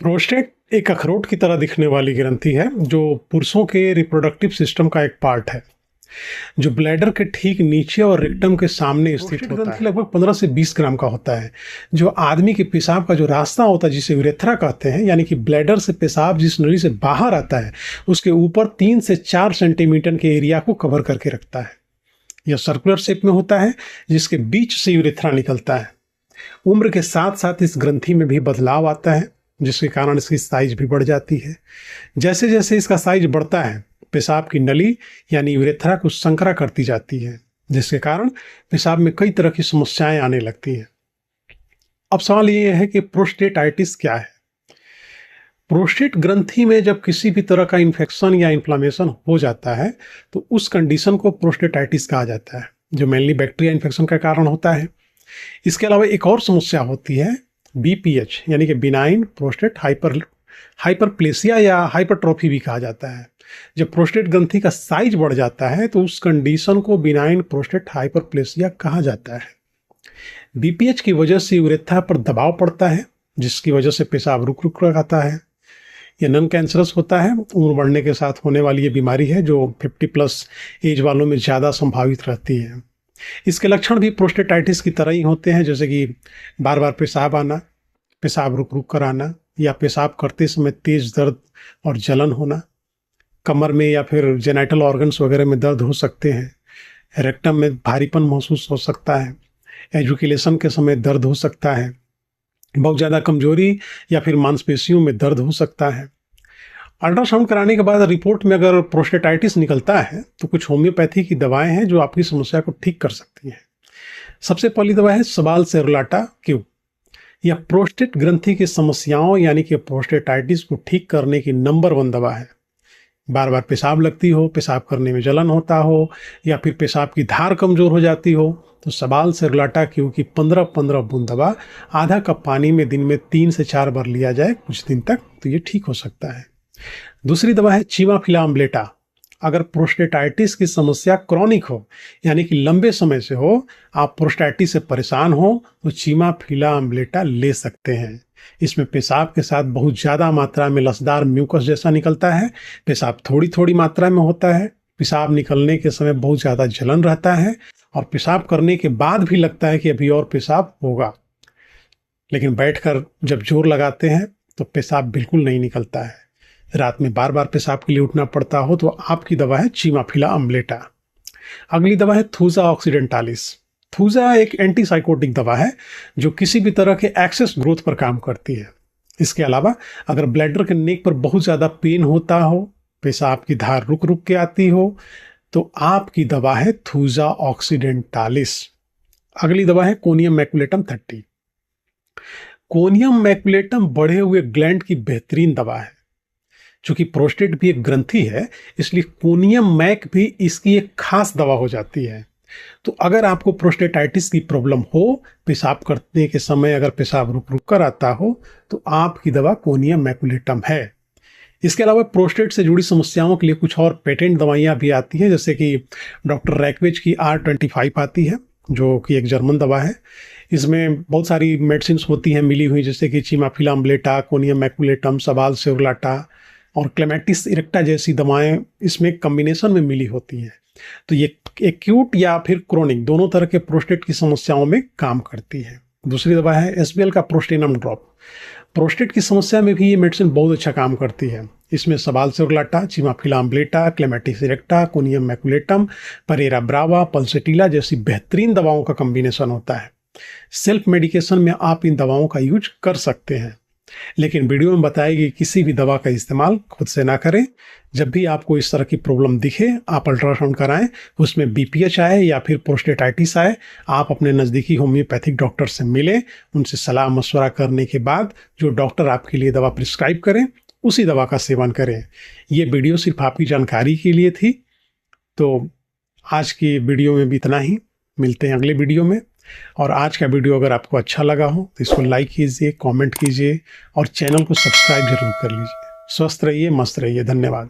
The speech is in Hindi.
प्रोस्टेट एक अखरोट की तरह दिखने वाली ग्रंथि है जो पुरुषों के रिप्रोडक्टिव सिस्टम का एक पार्ट है जो ब्लैडर के ठीक नीचे और रेक्टम के सामने स्थित होता है। लगभग 15 से 20 ग्राम का होता है जो आदमी के पेशाब का जो रास्ता होता है जिसे यूरेथ्रा कहते हैं, यानी कि ब्लैडर से पेशाब जिस नली से बाहर आता है उसके ऊपर 3 से 4 सेंटीमीटर के एरिया को कवर करके रखता है। यह सर्कुलर शेप में होता है जिसके बीच से यूरेथ्रा निकलता है। उम्र के साथ साथ इस ग्रंथि में भी बदलाव आता है जिसके कारण इसकी साइज भी बढ़ जाती है। जैसे जैसे इसका साइज बढ़ता है पेशाब की नली यानी यूरेथ्रा को संकरा करती जाती है जिसके कारण पेशाब में कई तरह की समस्याएं आने लगती हैं। अब सवाल ये है कि प्रोस्टेटाइटिस क्या है। प्रोस्टेट ग्रंथि में जब किसी भी तरह का इन्फेक्शन या इन्फ्लामेशन हो जाता है तो उस कंडीशन को प्रोस्टेटाइटिस कहा जाता है जो मेनली बैक्टीरिया इन्फेक्शन का कारण होता है। इसके अलावा एक और समस्या होती है BPH यानी कि बिनाइन प्रोस्टेट हाइपरप्लेसिया या हाइपरट्रॉफी भी कहा जाता है। जब प्रोस्टेट ग्रंथि का साइज बढ़ जाता है तो उस कंडीशन को बिनाइन प्रोस्टेट हाइपरप्लेसिया कहा जाता है। BPH की वजह से यूरेथ्रा पर दबाव पड़ता है जिसकी वजह से पेशाब रुक रुक कर आता है। यह नॉन कैंसरस होता है। उम्र बढ़ने के साथ होने वाली ये बीमारी है जो 50+ एज वालों में ज़्यादा संभावित रहती है। इसके लक्षण भी प्रोस्टेटाइटिस की तरह ही होते हैं, जैसे कि बार बार पेशाब आना, पेशाब रुक रुक कर आना या पेशाब करते समय तेज दर्द और जलन होना, कमर में या फिर जेनाइटल ऑर्गन्स वगैरह में दर्द हो सकते हैं, रेक्टम में भारीपन महसूस हो सकता है, एजुकेलेशन के समय दर्द हो सकता है, बहुत ज़्यादा कमजोरी या फिर मांसपेशियों में दर्द हो सकता है। अल्ट्रासाउंड कराने के बाद रिपोर्ट में अगर प्रोस्टेटाइटिस निकलता है तो कुछ होम्योपैथी की दवाएं हैं जो आपकी समस्या को ठीक कर सकती हैं। सबसे पहली दवा है सबाल सेरुलाटा क्यू। यह प्रोस्टेट ग्रंथि की समस्याओं यानी कि प्रोस्टेटाइटिस को ठीक करने की नंबर 1 दवा है। बार बार पेशाब लगती हो, पेशाब करने में जलन होता हो या फिर पेशाब की धार कमजोर हो जाती हो तो सबाल सेरुलाटा क्यू की 15-15 बूंद दवा आधा कप पानी में दिन में 3 से 4 बार लिया जाए कुछ दिन तक तो ये ठीक हो सकता है। दूसरी दवा है चीमाफिला अम्लेटा। अगर प्रोस्टेटाइटिस की समस्या क्रॉनिक हो यानी कि लंबे समय से हो, आप प्रोस्टेटाइटिस से परेशान हो तो चीमाफिला अम्लेटा ले सकते हैं। इसमें पेशाब के साथ बहुत ज़्यादा मात्रा में लसदार म्यूकस जैसा निकलता है, पेशाब थोड़ी थोड़ी मात्रा में होता है, पेशाब निकलने के समय बहुत ज़्यादा जलन रहता है और पेशाब करने के बाद भी लगता है कि अभी और पेशाब होगा, लेकिन बैठकर जब जोर लगाते हैं तो पेशाब बिल्कुल नहीं निकलता है। रात में बार बार पेशाब के लिए उठना पड़ता हो तो आपकी दवा है चीमाफिला अम्लेटा। अगली दवा है थूजा ऑक्सीडेंटालिस। थूजा एक एंटीसाइकोटिक दवा है जो किसी भी तरह के एक्सेस ग्रोथ पर काम करती है। इसके अलावा अगर ब्लैडर के नेक पर बहुत ज़्यादा पेन होता हो, पेशाब की धार रुक रुक के आती हो तो आपकी दवा है थूजा ऑक्सीडेंटालिस। अगली दवा है कोनियम मैकुलेटम 30। कोनियम मैकुलेटम बढ़े हुए ग्लैंड की बेहतरीन दवा है। चूंकि प्रोस्टेट भी एक ग्रंथि है इसलिए कोनियम मैक भी इसकी एक खास दवा हो जाती है। तो अगर आपको प्रोस्टेटाइटिस की प्रॉब्लम हो, पेशाब करने के समय अगर पेशाब रुक रुक कर आता हो तो आपकी दवा कोनियम मैकुलेटम है। इसके अलावा प्रोस्टेट से जुड़ी समस्याओं के लिए कुछ और पेटेंट दवाइयाँ भी आती हैं, जैसे कि डॉक्टर रैकवेज की R25 आती है जो कि एक जर्मन दवा है। इसमें बहुत सारी मेडिसिन होती हैं मिली हुई, जैसे कि चीमाफिला अम्लेटा, कोनियम मैकुलेटम, सबाल सेरुलाटा और क्लेमेटिस इरेक्टा जैसी दवाएं इसमें कम्बिनेशन में मिली होती हैं। तो ये एक्यूट या फिर क्रोनिक दोनों तरह के प्रोस्टेट की समस्याओं में काम करती है। दूसरी दवा है SBL का प्रोस्टेनम ड्रॉप। प्रोस्टेट की समस्या में भी ये मेडिसिन बहुत अच्छा काम करती है। इसमें Sabal serrulata, Chimaphila umbellata, Clematis erecta, Conium maculatum, Pareira brava, Pulsatilla जैसी बेहतरीन दवाओं का कम्बिनेशन होता है। सेल्फ मेडिकेशन में आप इन दवाओं का यूज कर सकते हैं, लेकिन वीडियो में बताई गई किसी भी दवा का इस्तेमाल खुद से ना करें। जब भी आपको इस तरह की प्रॉब्लम दिखे आप अल्ट्रासाउंड कराएं, उसमें BPH आए या फिर प्रोस्टेटाइटिस आए, आप अपने नज़दीकी होम्योपैथिक डॉक्टर से मिलें। उनसे सलाह मशवरा करने के बाद जो डॉक्टर आपके लिए दवा प्रिस्क्राइब करें उसी दवा का सेवन करें। ये वीडियो सिर्फ आपकी जानकारी के लिए थी। तो आज की वीडियो में भी इतना ही। मिलते हैं अगले वीडियो में। और आज का वीडियो अगर आपको अच्छा लगा हो तो इसको लाइक कीजिए, कमेंट कीजिए और चैनल को सब्सक्राइब जरूर कर लीजिए। स्वस्थ रहिए, मस्त रहिए। धन्यवाद।